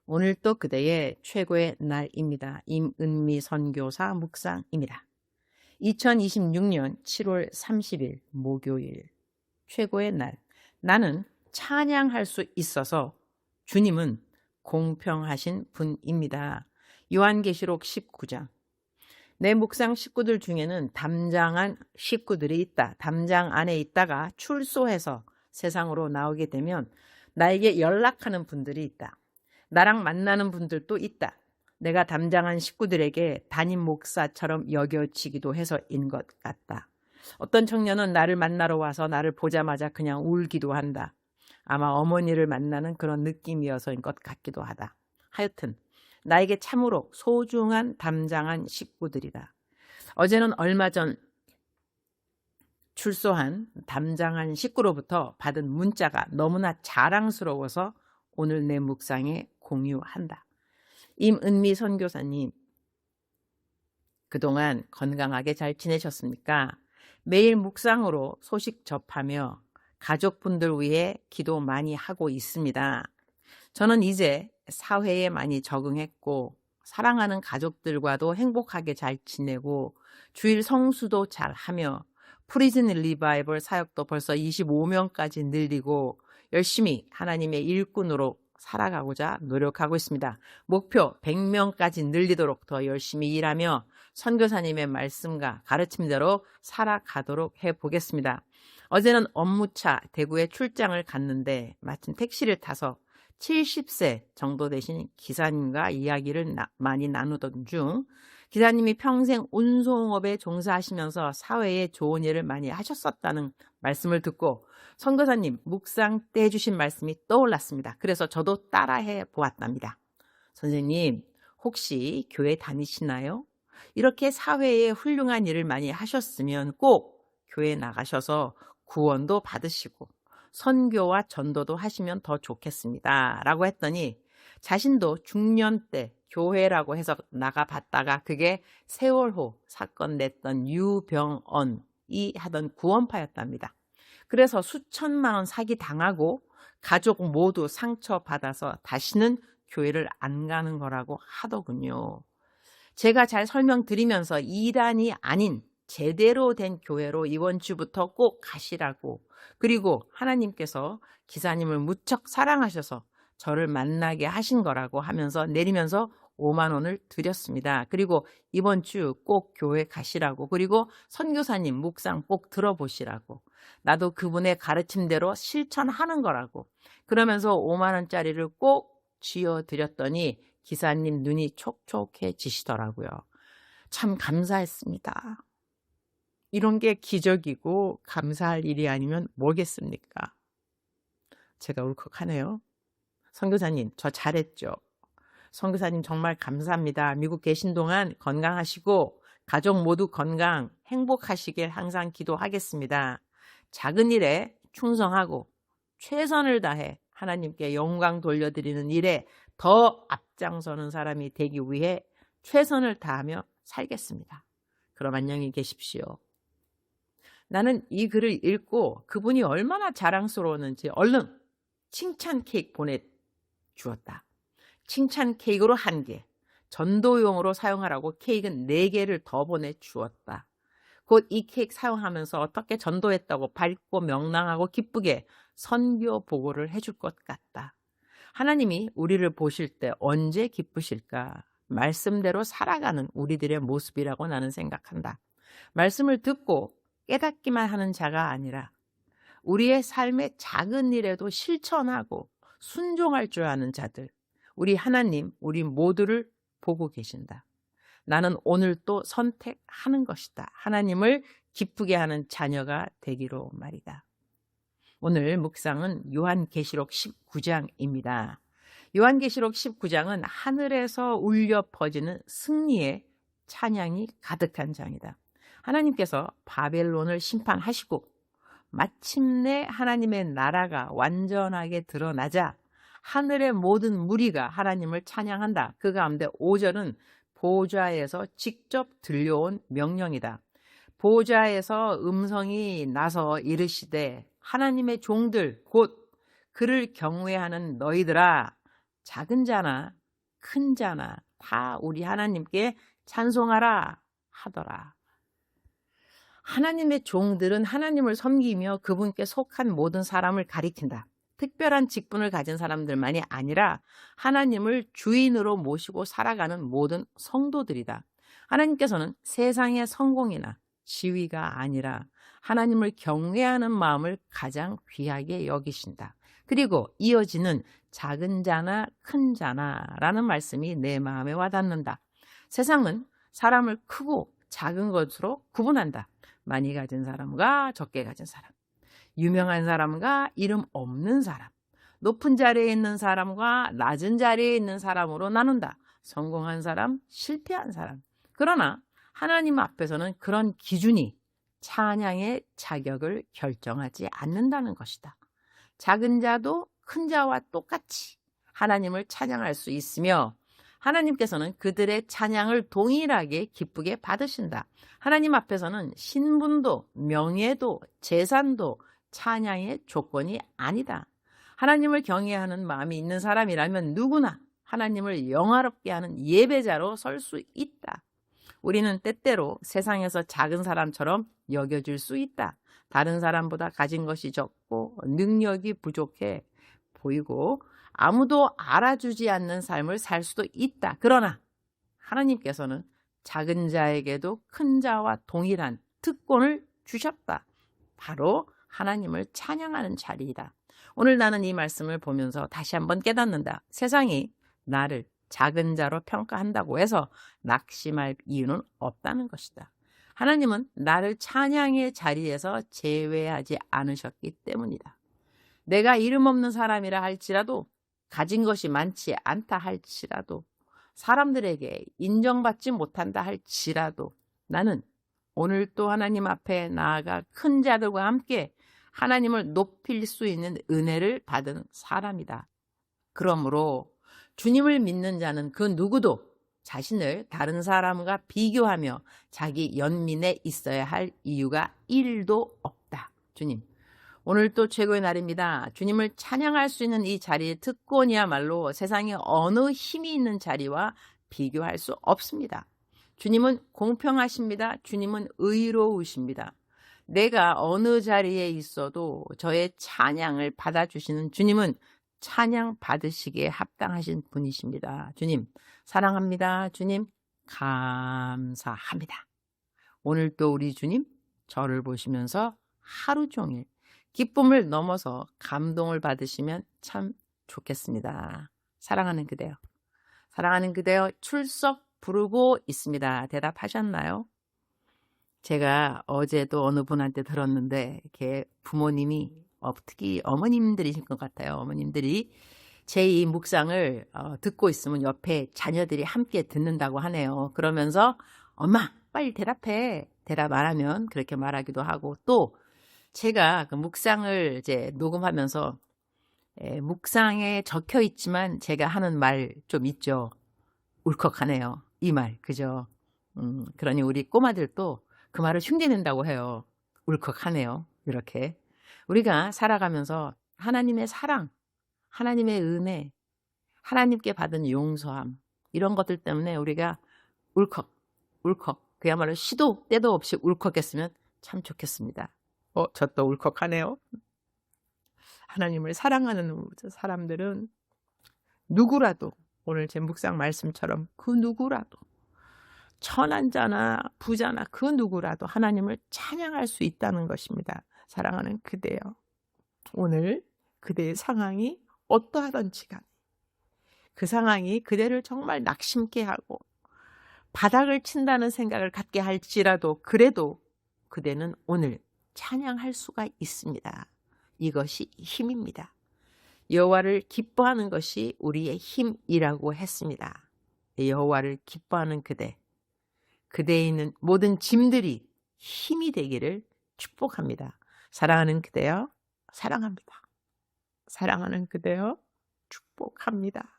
오늘 또 그대의 최고의 날입니다. 임은미 선교사 묵상입니다. 2026년 7월 30일 목요일 최고의 날. 나는 찬양할 수 있어서 주님은 공평하신 분입니다. 요한계시록 19장. 내 묵상 식구들 중에는 담장한 식구들이 있다. 담장 안에 있다가 출소해서 세상으로 나오게 되면 나에게 연락하는 분들이 있다. 나랑 만나는 분들도 있다. 내가 담장한 식구들에게 담임 목사처럼 여겨지기도 해서인 것 같다. 어떤 청년은 나를 만나러 와서 나를 보자마자 그냥 울기도 한다. 아마 어머니를 만나는 그런 느낌이어서인 것 같기도 하다. 하여튼 나에게 참으로 소중한 담장한 식구들이다. 어제는 얼마 전 출소한 담장한 식구로부터 받은 문자가 너무나 자랑스러워서 오늘 내 묵상에 공유한다. 임은미 선교사님, 그동안 건강하게 잘 지내셨습니까? 매일 묵상으로 소식 접하며 가족분들 위해 기도 많이 하고 있습니다. 저는 이제 사회에 많이 적응했고 사랑하는 가족들과도 행복하게 잘 지내고 주일 성수도 잘 하며 프리즌 리바이벌 사역도 벌써 25명까지 늘리고 열심히 하나님의 일꾼으로 살아가고자 노력하고 있습니다. 목표 100명까지 늘리도록 더 열심히 일하며 선교사님의 말씀과 가르침대로 살아가도록 해보겠습니다. 어제는 업무차 대구에 출장을 갔는데 마침 택시를 타서 70세 정도 되신 기사님과 이야기를 많이 나누던 중 기사님이 평생 운송업에 종사하시면서 사회에 좋은 일을 많이 하셨었다는 말씀을 듣고 선교사님 묵상 때 해주신 말씀이 떠올랐습니다. 그래서 저도 따라해 보았답니다. 선생님 혹시 교회 다니시나요? 이렇게 사회에 훌륭한 일을 많이 하셨으면 꼭 교회 나가셔서 구원도 받으시고 선교와 전도도 하시면 더 좋겠습니다. 라고 했더니 자신도 중년 때 교회라고 해서 나가봤다가 그게 세월호 사건 냈던 유병언이 하던 구원파였답니다. 그래서 수천만 원 사기 당하고 가족 모두 상처받아서 다시는 교회를 안 가는 거라고 하더군요. 제가 잘 설명드리면서 이단이 아닌 제대로 된 교회로 이번 주부터 꼭 가시라고, 그리고 하나님께서 기사님을 무척 사랑하셔서 저를 만나게 하신 거라고 하면서 내리면서 5만 원을 드렸습니다. 그리고 이번 주 꼭 교회 가시라고, 그리고 선교사님 묵상 꼭 들어보시라고, 나도 그분의 가르침대로 실천하는 거라고 그러면서 5만 원짜리를 꼭 쥐어드렸더니 기사님 눈이 촉촉해지시더라고요. 참 감사했습니다. 이런 게 기적이고 감사할 일이 아니면 뭐겠습니까? 제가 울컥하네요. 선교사님 저 잘했죠? 선교사님 정말 감사합니다. 미국 계신 동안 건강하시고 가족 모두 건강 행복하시길 항상 기도하겠습니다. 작은 일에 충성하고 최선을 다해 하나님께 영광 돌려드리는 일에 더 앞장서는 사람이 되기 위해 최선을 다하며 살겠습니다. 그럼 안녕히 계십시오. 나는 이 글을 읽고 그분이 얼마나 자랑스러웠는지 얼른 칭찬 케이크 보내주었다. 칭찬 케이크로 1개, 전도용으로 사용하라고 케이크는 4개를 더 보내주었다. 곧 이 케이크 사용하면서 어떻게 전도했다고 밝고 명랑하고 기쁘게 선교 보고를 해줄 것 같다. 하나님이 우리를 보실 때 언제 기쁘실까? 말씀대로 살아가는 우리들의 모습이라고 나는 생각한다. 말씀을 듣고 깨닫기만 하는 자가 아니라 우리의 삶의 작은 일에도 실천하고 순종할 줄 아는 자들, 우리 하나님, 우리 모두를 보고 계신다. 나는 오늘 또 선택하는 것이다. 하나님을 기쁘게 하는 자녀가 되기로 말이다. 오늘 묵상은 요한계시록 19장입니다. 요한계시록 19장은 하늘에서 울려 퍼지는 승리의 찬양이 가득한 장이다. 하나님께서 바벨론을 심판하시고 마침내 하나님의 나라가 완전하게 드러나자 하늘의 모든 무리가 하나님을 찬양한다. 그 가운데 5절은 보좌에서 직접 들려온 명령이다. 보좌에서 음성이 나서 이르시되 하나님의 종들 곧 그를 경외하는 너희들아 작은 자나 큰 자나 다 우리 하나님께 찬송하라 하더라. 하나님의 종들은 하나님을 섬기며 그분께 속한 모든 사람을 가리킨다. 특별한 직분을 가진 사람들만이 아니라 하나님을 주인으로 모시고 살아가는 모든 성도들이다. 하나님께서는 세상의 성공이나 지위가 아니라 하나님을 경외하는 마음을 가장 귀하게 여기신다. 그리고 이어지는 작은 자나 큰 자나라는 말씀이 내 마음에 와닿는다. 세상은 사람을 크고 작은 것으로 구분한다. 많이 가진 사람과 적게 가진 사람, 유명한 사람과 이름 없는 사람, 높은 자리에 있는 사람과 낮은 자리에 있는 사람으로 나눈다. 성공한 사람, 실패한 사람. 그러나 하나님 앞에서는 그런 기준이 찬양의 자격을 결정하지 않는다는 것이다. 작은 자도 큰 자와 똑같이 하나님을 찬양할 수 있으며 하나님께서는 그들의 찬양을 동일하게 기쁘게 받으신다. 하나님 앞에서는 신분도 명예도 재산도 찬양의 조건이 아니다. 하나님을 경외하는 마음이 있는 사람이라면 누구나 하나님을 영화롭게 하는 예배자로 설 수 있다. 우리는 때때로 세상에서 작은 사람처럼 여겨질 수 있다. 다른 사람보다 가진 것이 적고 능력이 부족해 보이고 아무도 알아주지 않는 삶을 살 수도 있다. 그러나 하나님께서는 작은 자에게도 큰 자와 동일한 특권을 주셨다. 바로 하나님을 찬양하는 자리이다. 오늘 나는 이 말씀을 보면서 다시 한번 깨닫는다. 세상이 나를 작은 자로 평가한다고 해서 낙심할 이유는 없다는 것이다. 하나님은 나를 찬양의 자리에서 제외하지 않으셨기 때문이다. 내가 이름 없는 사람이라 할지라도 가진 것이 많지 않다 할지라도 사람들에게 인정받지 못한다 할지라도 나는 오늘 또 하나님 앞에 나아가 큰 자들과 함께 하나님을 높일 수 있는 은혜를 받은 사람이다. 그러므로 주님을 믿는 자는 그 누구도 자신을 다른 사람과 비교하며 자기 연민에 있어야 할 이유가 1도 없다. 주님, 오늘 또 최고의 날입니다. 주님을 찬양할 수 있는 이 자리의 특권이야말로 세상에 어느 힘이 있는 자리와 비교할 수 없습니다. 주님은 공평하십니다. 주님은 의로우십니다. 내가 어느 자리에 있어도 저의 찬양을 받아주시는 주님은 찬양 받으시기에 합당하신 분이십니다. 주님 사랑합니다. 주님 감사합니다. 오늘 또 우리 주님 저를 보시면서 하루 종일 기쁨을 넘어서 감동을 받으시면 참 좋겠습니다. 사랑하는 그대여. 사랑하는 그대여 출석 부르고 있습니다. 대답하셨나요? 제가 어제도 어느 분한테 들었는데 이렇게 부모님이 특히 어머님들이실 것 같아요. 어머님들이 제 이 묵상을 듣고 있으면 옆에 자녀들이 함께 듣는다고 하네요. 그러면서 엄마 빨리 대답해. 대답 안 하면 그렇게 말하기도 하고 또 제가 그 묵상을 이제 녹음하면서 묵상에 적혀 있지만 제가 하는 말 좀 있죠. 울컥하네요. 이 말 그죠? 그러니 우리 꼬마들도 그 말을 흉내낸다고 해요. 울컥하네요. 이렇게 우리가 살아가면서 하나님의 사랑, 하나님의 은혜, 하나님께 받은 용서함 이런 것들 때문에 우리가 울컥 그야말로 시도 때도 없이 울컥했으면 참 좋겠습니다. 저 또 울컥하네요. 하나님을 사랑하는 사람들은 누구라도 오늘 제 묵상 말씀처럼 그 누구라도 천한 자나 부자나 그 누구라도 하나님을 찬양할 수 있다는 것입니다. 사랑하는 그대여. 오늘 그대의 상황이 어떠하던지 간에 그 상황이 그대를 정말 낙심케 하고 바닥을 친다는 생각을 갖게 할지라도 그래도 그대는 오늘 찬양할 수가 있습니다. 이것이 힘입니다. 여호와를 기뻐하는 것이 우리의 힘이라고 했습니다. 여호와를 기뻐하는 그대에 있는 모든 짐들이 힘이 되기를 축복합니다. 사랑하는 그대여, 사랑합니다. 사랑하는 그대여, 축복합니다.